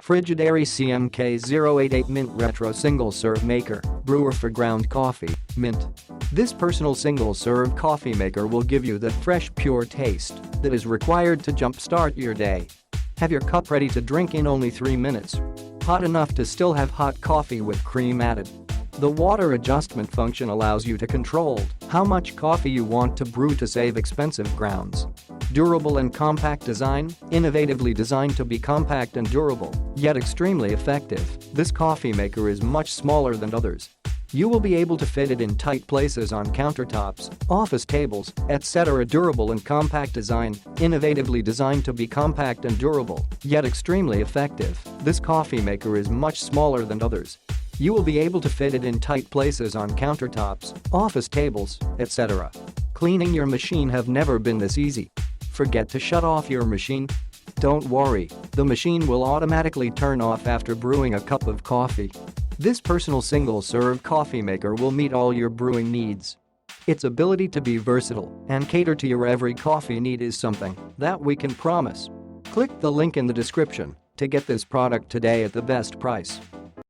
Frigidaire ECMK088-MINT Retro Single Serve Maker, Brewer for ground coffee, mint. This personal single-serve coffee maker will give you the fresh, pure taste that is required to jumpstart your day. Have your cup ready to drink in only 3 minutes. Hot enough to still have hot coffee with cream added. The water adjustment function allows you to control how much coffee you want to brew to save expensive grounds. Durable and compact design, innovatively designed to be compact and durable, yet extremely effective, this coffee maker is much smaller than others. You will be able to fit it in tight places on countertops, office tables, etc. Durable and compact design, innovatively designed to be compact and durable, yet extremely effective, this coffee maker is much smaller than others. You will be able to fit it in tight places on countertops, office tables, etc. Cleaning your machine have never been this easy. Forget to shut off your machine? Don't worry, the machine will automatically turn off after brewing a cup of coffee. This personal single-serve coffee maker will meet all your brewing needs. Its ability to be versatile and cater to your every coffee need is something that we can promise. Click the link in the description to get this product today at the best price.